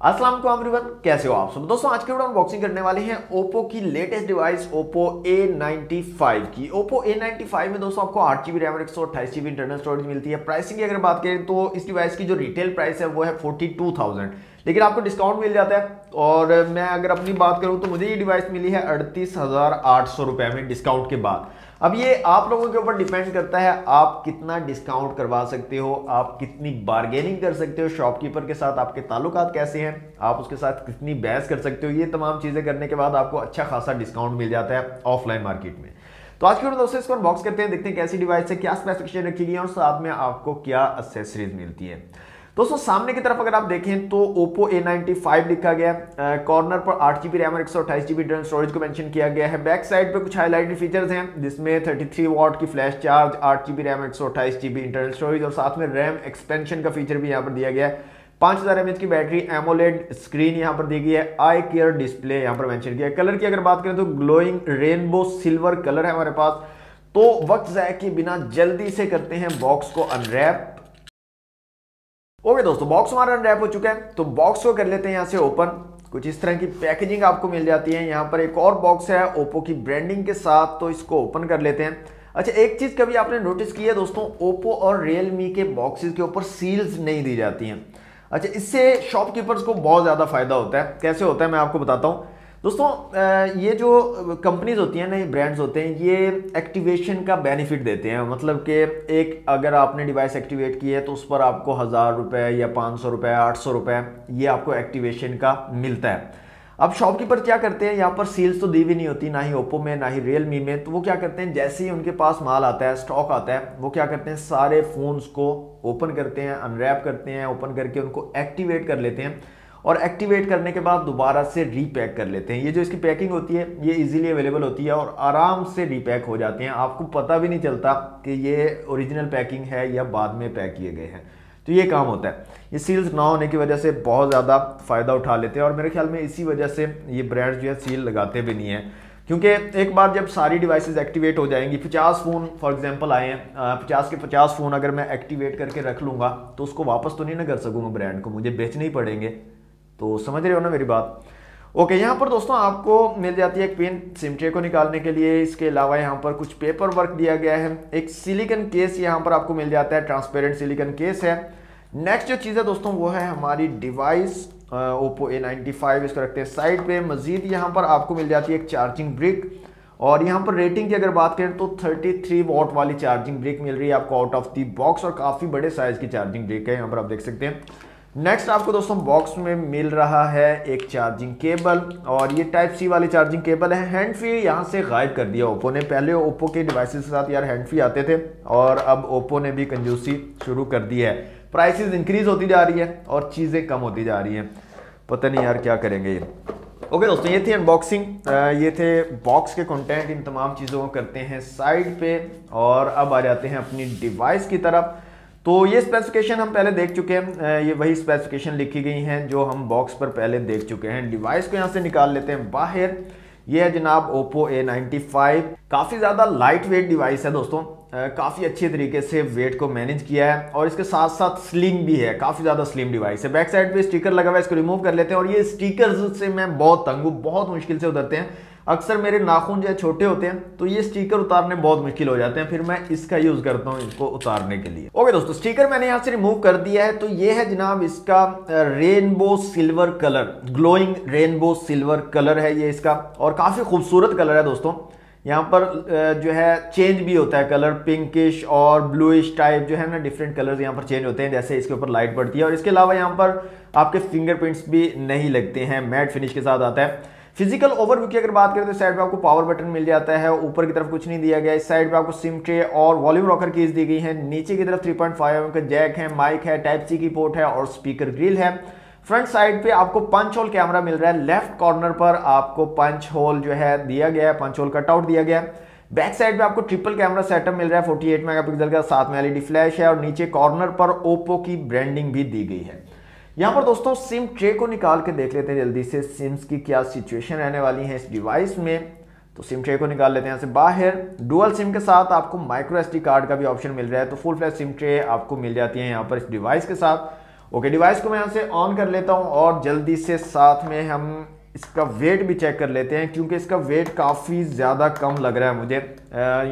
अस्सलाम वालेकुम एवरीवन, कैसे हो आप सब दोस्तों। आज के वीडियो अनबॉक्सिंग करने वाले हैं ओप्पो की लेटेस्ट डिवाइस ओप्पो A95 की। ओप्पो A95 में दोस्तों आपको 8GB रैम और 128GB इंटरनल स्टोरेज मिलती है। प्राइसिंग की अगर बात करें तो इस डिवाइस की जो रिटेल प्राइस है वो है 42,000, लेकिन आपको डिस्काउंट मिल जाता है। और मैं अगर अपनी बात करूं तो मुझे ये डिवाइस मिली है 38,800 रुपए में डिस्काउंट के बाद। अब ये आप लोगों के ऊपर डिपेंड करता है आप कितना डिस्काउंट करवा सकते हो, आप कितनी बार्गेनिंग कर सकते हो, शॉपकीपर के साथ आपके ताल्लुकात कैसे हैं, आप उसके साथ कितनी बहस कर सकते हो। ये तमाम चीजें करने के बाद आपको अच्छा खासा डिस्काउंट मिल जाता है ऑफलाइन मार्केट में। तो आज के वीडियो दोस्तों इसको अनबॉक्स करते हैं, देखते हैं कैसी डिवाइस है, क्या स्पेसिफिकेशन रखी गई है और साथ में आपको क्या एक्सेसरीज मिलती है। दोस्तों सामने की तरफ अगर आप देखें तो Oppo A95 लिखा गया है, कॉर्नर पर 8GB रैम और 128GB इंटरनल स्टोरेज को मेंशन किया गया है। बैक साइड पे कुछ हाईलाइटेड फीचर्स हैं जिसमें 33 वॉट की फ्लैश चार्ज, 8GB रैम और 128GB इंटरनल स्टोरेज और साथ में रैम एक्सपेंशन का फीचर भी यहाँ पर दिया गया है। 5000 mAh की बैटरी, एमोलेड स्क्रीन यहाँ पर दी गई है, आई केयर डिस्प्ले यहाँ पर मेंशन किया है। कलर की अगर बात करें तो ग्लोइंग रेनबो सिल्वर कलर है हमारे पास। तो वक्त ज़ाया किए बिना जल्दी से करते हैं बॉक्स को अनरैप। ओके दोस्तों, बॉक्स हमारा अनरैप हो चुका है, तो बॉक्स को कर लेते हैं यहाँ से ओपन। कुछ इस तरह की पैकेजिंग आपको मिल जाती है। यहाँ पर एक और बॉक्स है ओप्पो की ब्रांडिंग के साथ, तो इसको ओपन कर लेते हैं। अच्छा, एक चीज कभी आपने नोटिस की है दोस्तों, ओप्पो और रियलमी के बॉक्सेस के ऊपर सील्स नहीं दी जाती हैं। अच्छा, इससे शॉपकीपर्स को बहुत ज्यादा फायदा होता है। कैसे होता है मैं आपको बताता हूँ दोस्तों। ये जो कंपनीज होती हैं ना, ये ब्रांड्स होते हैं, ये एक्टिवेशन का बेनिफिट देते हैं। मतलब कि एक अगर आपने डिवाइस एक्टिवेट की है तो उस पर आपको 1000 रुपये या 500 रुपये, 800 रुपये ये आपको एक्टिवेशन का मिलता है। अब शॉपकीपर क्या करते हैं, यहाँ पर सील्स तो दी भी नहीं होती, ना ही ओप्पो में ना ही रियलमी में। तो वो क्या करते हैं, जैसे ही उनके पास माल आता है, स्टॉक आता है, वो क्या करते हैं, सारे फोन्स को ओपन करते हैं, अनरैप करते हैं, ओपन करके उनको एक्टिवेट कर लेते हैं और एक्टिवेट करने के बाद दोबारा से रीपैक कर लेते हैं। ये जो इसकी पैकिंग होती है ये इजीली अवेलेबल होती है और आराम से रीपैक हो जाते हैं। आपको पता भी नहीं चलता कि ये ओरिजिनल पैकिंग है या बाद में पैक किए गए हैं। तो ये काम होता है। ये सील्स ना होने की वजह से बहुत ज़्यादा फ़ायदा उठा लेते हैं और मेरे ख्याल में इसी वजह से ये ब्रांड्स जो है सील लगाते भी नहीं है, क्योंकि एक बार जब सारी डिवाइसेस एक्टिवेट हो जाएंगी, 50 फ़ोन फॉर एग्जांपल आए हैं, 50 के 50 फ़ोन अगर मैं एक्टिवेट करके रख लूँगा तो उसको वापस तो नहीं ना कर सकूँगा, ब्रांड को मुझे बेचने ही पड़ेंगे। तो समझ रहे हो ना मेरी बात। ओके, यहाँ पर दोस्तों आपको मिल जाती है एक पिन सिम ट्रे को निकालने के लिए। इसके अलावा यहाँ पर कुछ पेपर वर्क दिया गया है। एक सिलिकॉन केस यहाँ पर आपको मिल जाता है, ट्रांसपेरेंट सिलिकॉन केस है। नेक्स्ट जो चीज़ है दोस्तों वो है हमारी डिवाइस ओप्पो A95। इसको रखते हैं साइड पे। मजीद यहाँ पर आपको मिल जाती है एक चार्जिंग ब्रिक और यहाँ पर रेटिंग की अगर बात करें तो 33 वॉट वाली चार्जिंग ब्रिक मिल रही है आपको आउट ऑफ दी बॉक्स और काफ़ी बड़े साइज की चार्जिंग ब्रिक है, यहाँ पर आप देख सकते हैं। नेक्स्ट आपको दोस्तों बॉक्स में मिल रहा है एक चार्जिंग केबल और ये टाइप सी वाली चार्जिंग केबल है। हैंड फ्री यहाँ से गायब कर दिया ओप्पो ने। पहले ओप्पो के डिवाइसेस के साथ यार हैंड फ्री आते थे और अब ओप्पो ने भी कंजूसी शुरू कर दी है। प्राइसेस इंक्रीज होती जा रही है और चीज़ें कम होती जा रही हैं। पता नहीं यार क्या करेंगे ये। ओके दोस्तों, ये थी अनबॉक्सिंग, ये थे बॉक्स के कंटेंट। इन तमाम चीज़ों को करते हैं साइड पे और अब आ जाते हैं अपनी डिवाइस की तरफ। तो ये स्पेसिफिकेशन हम पहले देख चुके हैं, ये वही स्पेसिफिकेशन लिखी गई हैं जो हम बॉक्स पर पहले देख चुके हैं। डिवाइस को यहाँ से निकाल लेते हैं बाहर। ये है जनाब Oppo A95। काफ़ी ज़्यादा लाइट वेट डिवाइस है दोस्तों, काफ़ी अच्छे तरीके से वेट को मैनेज किया है और इसके साथ साथ स्लिम भी है, काफ़ी ज़्यादा स्लिम डिवाइस है। बैक साइड पे स्टिकर लगा हुआ है, इसको रिमूव कर लेते हैं। और ये स्टिकर्स से मैं बहुत तंग हूँ, बहुत मुश्किल से उतरते हैं। अक्सर मेरे नाखून जो है छोटे होते हैं तो ये स्टिकर उतारने बहुत मुश्किल हो जाते हैं, फिर मैं इसका यूज करता हूँ इसको उतारने के लिए। ओके दोस्तों, स्टिकर मैंने यहाँ से रिमूव कर दिया है। तो ये है जनाब इसका rainbow silver colour, glowing rainbow silver colour है ये इसका और काफी खूबसूरत कलर है दोस्तों। यहाँ पर जो है चेंज भी होता है कलर, पिंकिश और ब्लूइश टाइप जो है ना, डिफरेंट कलर्स यहाँ पर चेंज होते हैं जैसे इसके ऊपर लाइट पड़ती है। और इसके अलावा यहाँ पर आपके फिंगरप्रिंट्स भी नहीं लगते हैं, मैट फिनिश के साथ आता है। फिजिकल ओवरव्यू की अगर बात करें तो साइड पे आपको पावर बटन मिल जाता है, ऊपर की तरफ कुछ नहीं दिया गया। इस साइड पे आपको सिम ट्रे और वॉल्यूम रॉकर कीज दी गई है। नीचे की तरफ 3.5 का जैक है, माइक है, टाइप सी की पोर्ट है और स्पीकर ग्रिल है। फ्रंट साइड पे आपको पंच होल कैमरा मिल रहा है। लेफ्ट कॉर्नर पर आपको पंच होल जो है दिया गया है, पंच होल कटआउट दिया गया है। बैक साइड पे आपको ट्रिपल कैमरा सेटअप मिल रहा है 48 मेगापिक्सल का, साथ में एलईडी फ्लैश है और नीचे कॉर्नर पर ओप्पो की ब्रांडिंग भी दी गई है। यहाँ पर दोस्तों सिम ट्रे को निकाल के देख लेते हैं जल्दी से, सिम्स की क्या सिचुएशन रहने वाली है इस डिवाइस में। तो सिम ट्रे को निकाल लेते हैं यहाँ से बाहर। डुअल सिम के साथ आपको माइक्रो SD कार्ड का भी ऑप्शन मिल रहा है, तो फुल फ्लैश सिम ट्रे आपको मिल जाती है यहाँ पर इस डिवाइस के साथ। ओके, डिवाइस को मैं यहाँ से ऑन कर लेता हूँ और जल्दी से साथ में हम इसका वेट भी चेक कर लेते हैं, क्योंकि इसका वेट काफ़ी ज़्यादा कम लग रहा है मुझे।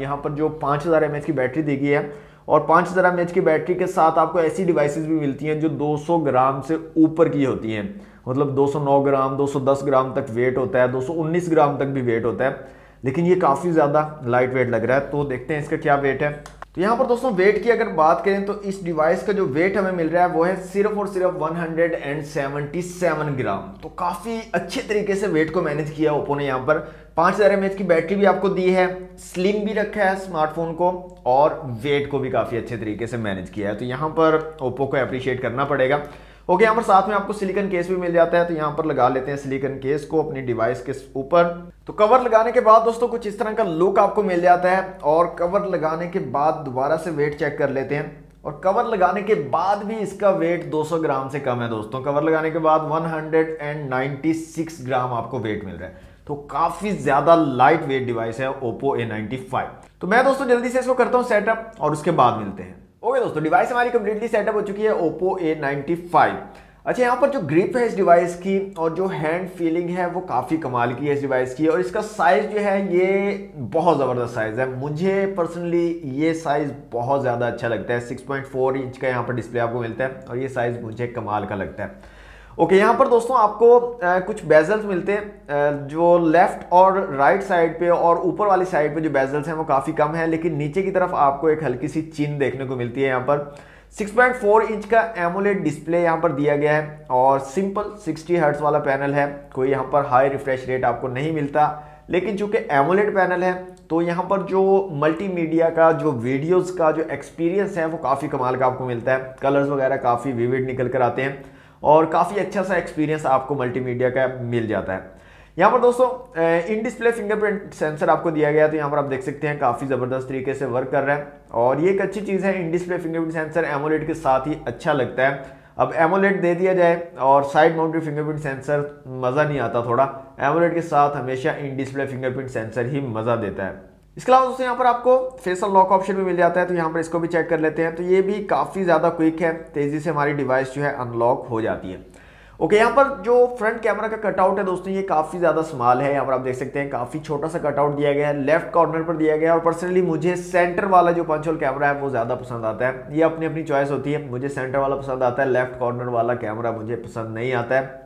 यहाँ पर जो 5000 mAh की बैटरी दी गई है, और 5000 mAh की बैटरी के साथ आपको ऐसी डिवाइसेस भी मिलती हैं जो 200 ग्राम से ऊपर की होती हैं, मतलब 209 ग्राम 210 ग्राम तक वेट होता है, 219 ग्राम तक भी वेट होता है, लेकिन ये काफ़ी ज़्यादा लाइट वेट लग रहा है। तो देखते हैं इसका क्या वेट है। तो यहाँ पर दोस्तों वेट की अगर बात करें तो इस डिवाइस का जो वेट हमें मिल रहा है वो है सिर्फ और सिर्फ 177 ग्राम। तो काफ़ी अच्छे तरीके से वेट को मैनेज किया ओप्पो ने। यहाँ पर 5000 mAh की बैटरी भी आपको दी है, स्लिम भी रखा है स्मार्टफोन को, और वेट को भी काफ़ी अच्छे तरीके से मैनेज किया है। तो यहाँ पर ओप्पो को अप्रिशिएट करना पड़ेगा। ओके, यहाँ पर साथ में आपको सिलिकॉन केस भी मिल जाता है, तो यहाँ पर लगा लेते हैं सिलिकॉन केस को अपनी डिवाइस के ऊपर। तो कवर लगाने के बाद दोस्तों कुछ इस तरह का लुक आपको मिल जाता है, और कवर लगाने के बाद दोबारा से वेट चेक कर लेते हैं, और कवर लगाने के बाद भी इसका वेट 200 ग्राम से कम है दोस्तों। कवर लगाने के बाद 196 ग्राम आपको वेट मिल रहा है, तो काफी ज्यादा लाइट वेट डिवाइस है ओप्पो A95। तो मैं दोस्तों जल्दी से इसको करता हूँ सेटअप और उसके बाद मिलते हैं। ओके दोस्तों, डिवाइस हमारी कंप्लीटली सेटअप हो चुकी है ओप्पो A95। अच्छा, यहाँ पर जो ग्रिप है इस डिवाइस की और जो हैंड फीलिंग है वो काफ़ी कमाल की है इस डिवाइस की, और इसका साइज़ जो है ये बहुत ज़बरदस्त साइज़ है। मुझे पर्सनली ये साइज़ बहुत ज़्यादा अच्छा लगता है। 6.4 इंच का यहाँ पर डिस्प्ले आपको मिलता है, और ये साइज़ मुझे कमाल का लगता है। ओके, यहाँ पर दोस्तों आपको कुछ बेजल्स मिलते हैं, जो लेफ्ट और राइट साइड पे और ऊपर वाली साइड पे जो बेजल्स हैं वो काफ़ी कम है, लेकिन नीचे की तरफ आपको एक हल्की सी चिन देखने को मिलती है। यहाँ पर 6.4 इंच का एमोलेड डिस्प्ले यहाँ पर दिया गया है, और सिंपल 60 हर्ट्ज वाला पैनल है। कोई यहाँ पर हाई रिफ्रेश रेट आपको नहीं मिलता, लेकिन चूंकि एमोलेड पैनल है तो यहाँ पर जो मल्टीमीडिया का, जो वीडियोस का जो एक्सपीरियंस है वो काफ़ी कमाल का आपको मिलता है। कलर्स वगैरह काफ़ी विविड निकल कर आते हैं, और काफ़ी अच्छा सा एक्सपीरियंस आपको मल्टीमीडिया का मिल जाता है। यहाँ पर दोस्तों इन डिस्प्ले फिंगरप्रिंट सेंसर आपको दिया गया है, तो यहाँ पर आप देख सकते हैं काफ़ी ज़बरदस्त तरीके से वर्क कर रहा है, और ये एक अच्छी चीज़ है। In display fingerprint sensor AMOLED के साथ ही अच्छा लगता है। अब एमोलेड दे दिया जाए और साइड माउंटेड फिंगरप्रिंट सेंसर मज़ा नहीं आता थोड़ा। एमोलेड के साथ हमेशा इन डिस्प्ले फिंगरप्रिंट सेंसर ही मज़ा देता है। इसके अलावा दोस्तों यहाँ पर आपको फेस अनलॉक ऑप्शन भी मिल जाता है, तो यहाँ पर इसको भी चेक कर लेते हैं। तो ये भी काफ़ी ज़्यादा क्विक है, तेज़ी से हमारी डिवाइस जो है अनलॉक हो जाती है। ओके, यहाँ पर जो फ्रंट कैमरा का कटआउट है दोस्तों ये काफ़ी ज़्यादा स्मॉल है। यहाँ पर आप देख सकते हैं काफ़ी छोटा सा कटआउट दिया गया है, लेफ्ट कॉर्नर पर दिया गया है, और पर्सनली मुझे सेंटर वाला जो पंच होल कैमरा है वो ज़्यादा पसंद आता है। ये अपनी अपनी चॉइस होती है, मुझे सेंटर वाला पसंद आता है, लेफ्ट कॉर्नर वाला कैमरा मुझे पसंद नहीं आता है।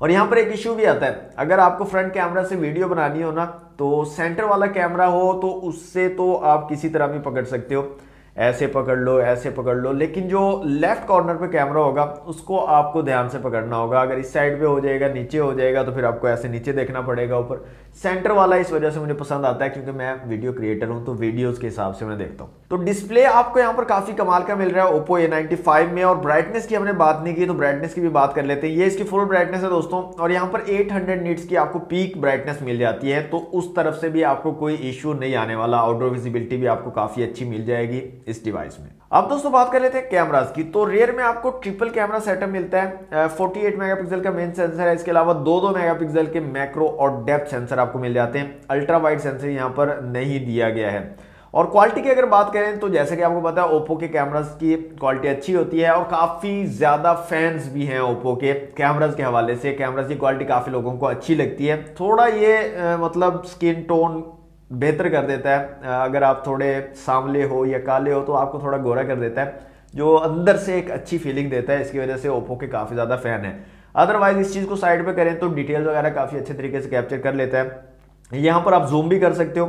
और यहाँ पर एक इशू भी आता है, अगर आपको फ्रंट कैमरा से वीडियो बनानी हो ना, तो सेंटर वाला कैमरा हो तो उससे तो आप किसी तरह भी पकड़ सकते हो, ऐसे पकड़ लो, ऐसे पकड़ लो, लेकिन जो लेफ्ट कॉर्नर पे कैमरा होगा उसको आपको ध्यान से पकड़ना होगा। अगर इस साइड पे हो जाएगा, नीचे हो जाएगा, तो फिर आपको ऐसे नीचे देखना पड़ेगा, ऊपर। सेंटर वाला इस वजह से मुझे पसंद आता है, क्योंकि मैं वीडियो क्रिएटर हूं, तो वीडियोस के हिसाब से मैं देखता हूं। तो डिस्प्ले आपको यहाँ पर काफी कमाल का मिल रहा है ओप्पो A95 में। और ब्राइटनेस की हमने बात नहीं की, तो ब्राइटनेस की भी बात कर लेते हैं। ये इसकी फुल ब्राइटनेस है दोस्तों, और यहाँ पर 800 निट्स की आपको पीक ब्राइटनेस मिल जाती है, तो उस तरफ से भी आपको कोई इश्यू नहीं आने वाला। आउटडोर विजिबिलिटी भी आपको काफी अच्छी मिल जाएगी इस डिवाइस में। अब दोस्तों बात कर लेते हैं कैमरास की। तो रेयर में आपको ट्रिपल कैमरा सेटअप मिलता है। 48 मेगापिक्सल का मेन सेंसर है, इसके अलावा 2 मेगापिक्सल के मैक्रो और डेप्थ सेंसर आपको मिल जाते हैं। अल्ट्रा वाइड सेंसर यहाँ पर नहीं दिया गया है। और क्वालिटी की अगर बात करें तो जैसे कि आपको पता है ओप्पो के कैमरास की क्वालिटी अच्छी होती है, और काफ़ी ज़्यादा फैंस भी हैं ओप्पो के कैमरास के हवाले से। कैमरास की क्वालिटी काफ़ी लोगों को अच्छी लगती है। थोड़ा ये मतलब स्किन टोन बेहतर कर देता है, अगर आप थोड़े सांवले हो या काले हो तो आपको थोड़ा गोरा कर देता है, जो अंदर से एक अच्छी फीलिंग देता है। इसकी वजह से ओप्पो के काफ़ी ज़्यादा फैन है। अदरवाइज इस चीज़ को साइड पे करें तो डिटेल्स वगैरह काफ़ी अच्छे तरीके से कैप्चर कर लेता है। यहाँ पर आप जूम भी कर सकते हो,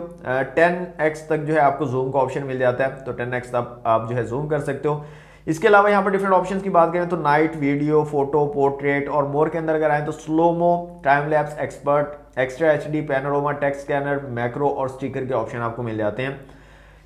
10x तक जो है आपको जूम का ऑप्शन मिल जाता है, तो 10x तक आप जो है जूम कर सकते हो। इसके अलावा यहाँ पर डिफरेंट ऑप्शंस की बात करें तो नाइट, वीडियो, फोटो, पोर्ट्रेट और मोर के अंदर अगर आए तो slomo, time lapse, expert, extra HD, panorama, text scanner, macro और स्टिकर के ऑप्शन आपको मिल जाते हैं।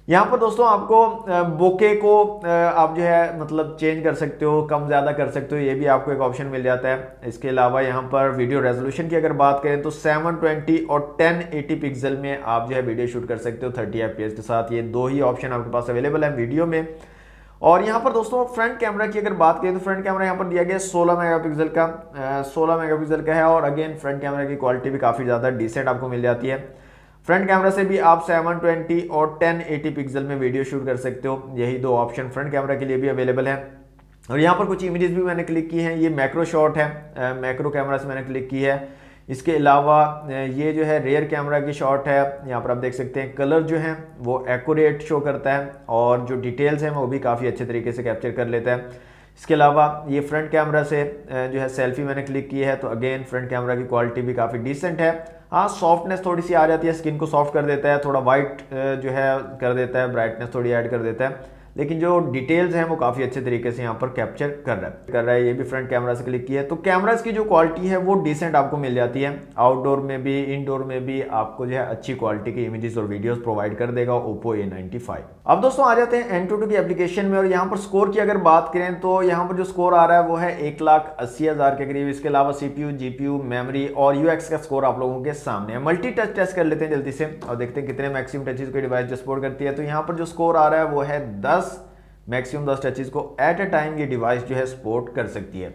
यहाँ पर दोस्तों आपको बोके को आप जो है मतलब चेंज कर सकते हो, कम ज़्यादा कर सकते हो, ये भी आपको एक ऑप्शन मिल जाता है। इसके अलावा यहाँ पर वीडियो रेजोल्यूशन की अगर बात करें तो 720 और 1080 पिक्सल में आप जो है वीडियो शूट कर सकते हो 30 FPS के साथ। ये 2 ही ऑप्शन आपके पास अवेलेबल है वीडियो में। और यहाँ पर दोस्तों फ्रंट कैमरा की अगर बात करें तो फ्रंट कैमरा यहाँ पर दिया गया 16 मेगापिक्सल का, 16 मेगापिक्सल का है, और अगेन फ्रंट कैमरा की क्वालिटी भी काफ़ी ज़्यादा डिसेंट आपको मिल जाती है। फ्रंट कैमरा से भी आप 720 और 1080 पिक्सल में वीडियो शूट कर सकते हो। यही 2 ऑप्शन फ्रंट कैमरा के लिए भी अवेलेबल है। और यहाँ पर कुछ इमेजेस भी मैंने क्लिक की हैं। ये मैक्रो शॉट है, मैक्रो कैमरा से मैंने क्लिक की है। इसके अलावा ये जो है रेयर कैमरा की शॉट है। यहाँ पर आप देख सकते हैं कलर जो है वो एक्यूरेट शो करता है और जो डिटेल्स हैं वो भी काफ़ी अच्छे तरीके से कैप्चर कर लेता है। इसके अलावा ये फ्रंट कैमरा से जो है सेल्फी मैंने क्लिक की है, तो अगेन फ्रंट कैमरा की क्वालिटी भी काफ़ी डिसेंट है। हाँ, सॉफ्टनेस थोड़ी सी आ जाती है, स्किन को सॉफ्ट कर देता है, थोड़ा वाइट जो है कर देता है, ब्राइटनेस थोड़ी ऐड कर देता है, लेकिन जो डिटेल्स हैं वो काफ़ी अच्छे तरीके से यहाँ पर कैप्चर कर रहा है। ये भी फ्रंट कैमरा से क्लिक किया है, तो कैमरास की जो क्वालिटी है वो डिसेंट आपको मिल जाती है। आउटडोर में भी इंडोर में भी आपको जो है अच्छी क्वालिटी के इमेजेस और वीडियोस प्रोवाइड कर देगा Oppo A95। अब दोस्तों आ जाते हैं Antutu की एप्लीकेशन में, और यहाँ पर स्कोर की अगर बात करें तो यहाँ पर जो स्कोर आ रहा है वो है 1,80,000 के करीब। इसके अलावा CPU, GPU, मेमोरी और UX का स्कोर आप लोगों के सामने है। मल्टी टच टेस्ट कर लेते हैं जल्दी से और देखते हैं कितने मैक्सिमम टचेज कोई डिवाइस जो सपोर्ट करती है। तो यहाँ पर जो स्कोर आ रहा है वो है 10, मैक्सिमम 10 टचेज को एट ए टाइम ये डिवाइस जो है सपोर्ट कर सकती है।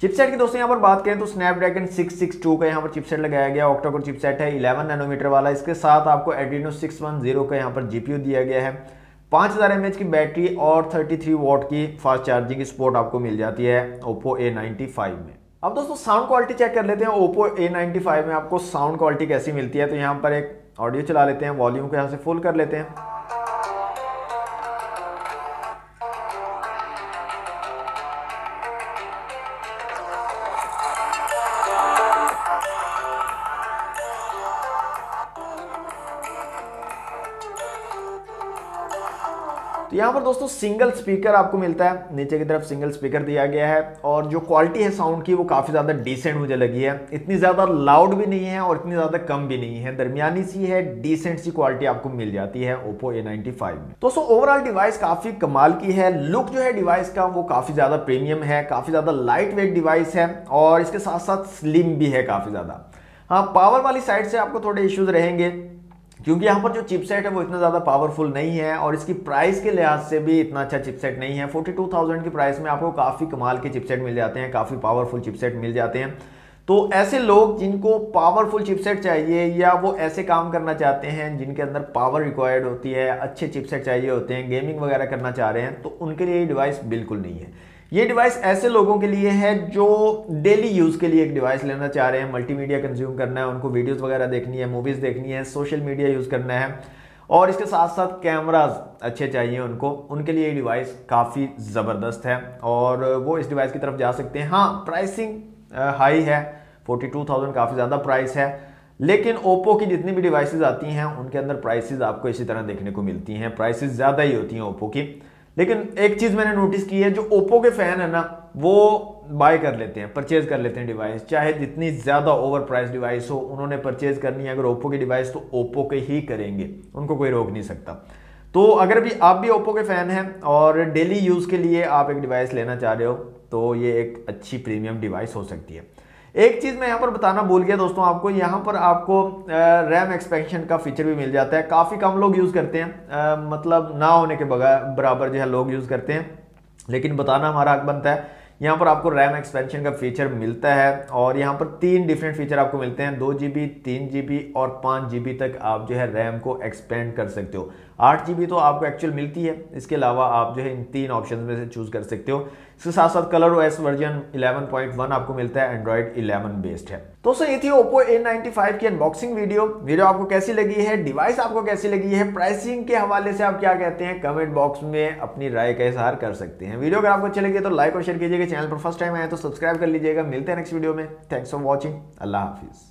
चिपसेट की दोस्तों यहाँ पर बात करें तो स्नैपड्रैगन 662 का यहाँ पर चिपसेट लगाया गया, ऑक्टा-कोर चिपसेट है 11 नैनोमीटर वाला। इसके साथ आपको एड्रीनो 610 का यहाँ पर GPU दिया गया है। 5000 mAh की बैटरी और 33 वॉट की फास्ट चार्जिंग की सपोर्ट आपको मिल जाती है Oppo A95 में। अब दोस्तों साउंड क्वालिटी चेक कर लेते हैं Oppo A95 में आपको साउंड क्वालिटी कैसी मिलती है। तो यहाँ पर एक ऑडियो चला लेते हैं, वॉल्यूम को यहाँ से फुल कर लेते हैं। तो यहाँ पर दोस्तों सिंगल स्पीकर आपको मिलता है, नीचे की तरफ सिंगल स्पीकर दिया गया है, और जो क्वालिटी है साउंड की वो काफ़ी ज़्यादा डिसेंट मुझे लगी है। इतनी ज़्यादा लाउड भी नहीं है और इतनी ज़्यादा कम भी नहीं है, दरमियानी सी है, डिसेंट सी क्वालिटी आपको मिल जाती है Oppo A95 में। दोस्तों ओवरऑल डिवाइस काफ़ी कमाल की है। लुक जो है डिवाइस का वो काफ़ी ज़्यादा प्रीमियम है, काफ़ी ज़्यादा लाइट वेट डिवाइस है और इसके साथ साथ स्लिम भी है काफ़ी ज़्यादा। हाँ, पावर वाली साइड से आपको थोड़े इश्यूज रहेंगे क्योंकि यहाँ पर जो चिपसेट है वो इतना ज़्यादा पावरफुल नहीं है और इसकी प्राइस के लिहाज से भी इतना अच्छा चिपसेट नहीं है। 42,000 की प्राइस में आपको काफ़ी कमाल के चिपसेट मिल जाते हैं, काफ़ी पावरफुल चिपसेट मिल जाते हैं। तो ऐसे लोग जिनको पावरफुल चिपसेट चाहिए या वो ऐसे काम करना चाहते हैं जिनके अंदर पावर रिक्वायर्ड होती है, अच्छे चिपसेट चाहिए होते हैं, गेमिंग वगैरह करना चाह रहे हैं, तो उनके लिए ये डिवाइस बिल्कुल नहीं है। ये डिवाइस ऐसे लोगों के लिए है जो डेली यूज़ के लिए एक डिवाइस लेना चाह रहे हैं, मल्टीमीडिया कंज्यूम करना है, उनको वीडियोस वगैरह देखनी है, मूवीज़ देखनी है, सोशल मीडिया यूज़ करना है और इसके साथ साथ कैमराज अच्छे चाहिए उनको, उनके लिए ये डिवाइस काफ़ी ज़बरदस्त है और वो इस डिवाइस की तरफ जा सकते हैं। हाँ, प्राइसिंग हाई है, 42,000 काफ़ी ज़्यादा प्राइस है, लेकिन ओप्पो की जितनी भी डिवाइसेज आती हैं उनके अंदर प्राइसेज आपको इसी तरह देखने को मिलती हैं, प्राइसेज ज़्यादा ही होती हैं ओप्पो की। लेकिन एक चीज़ मैंने नोटिस की है, जो ओप्पो के फ़ैन है ना वो बाय कर लेते हैं, परचेज कर लेते हैं डिवाइस, चाहे जितनी ज़्यादा ओवर प्राइस डिवाइस हो, उन्होंने परचेज करनी है अगर ओप्पो की डिवाइस तो ओप्पो के ही करेंगे, उनको कोई रोक नहीं सकता। तो अगर भी आप भी ओप्पो के फ़ैन हैं और डेली यूज़ के लिए आप एक डिवाइस लेना चाह रहे हो तो ये एक अच्छी प्रीमियम डिवाइस हो सकती है। एक चीज़ मैं यहाँ पर बताना भूल गया दोस्तों आपको, यहाँ पर आपको रैम एक्सपेंशन का फीचर भी मिल जाता है। काफ़ी कम लोग यूज़ करते हैं, मतलब ना होने के बराबर जो है लोग यूज़ करते हैं, लेकिन बताना हमारा हक बनता है। यहाँ पर आपको रैम एक्सपेंशन का फीचर मिलता है और यहाँ पर 3 डिफरेंट फीचर आपको मिलते हैं, 2 GB, 3 GB और 5 GB तक आप जो है रैम को एक्सपेंड कर सकते हो। 8 GB तो आपको एक्चुअल मिलती है, इसके अलावा आप जो है इन 3 ऑप्शन में से चूज कर सकते हो। इसके साथ साथ कलर OS वर्जन 11.1 आपको मिलता है, एंड्रॉइड 11 बेस्ड है। दोस्तों ये थी Oppo A95 की अनबॉक्सिंग वीडियो आपको कैसी लगी है, डिवाइस आपको कैसी लगी है, प्राइसिंग के हवाले से आप क्या कहते हैं, कमेंट बॉक्स में अपनी राय का इजहार कर सकते हैं। वीडियो अगर आपको अच्छी लगी तो लाइक और शेयर कीजिएगा, चैनल पर फर्स्ट टाइम आए तो सब्सक्राइब कर लीजिएगा। मिलते हैं नेक्स्ट वीडियो में, thanks for watching, Allah Hafiz.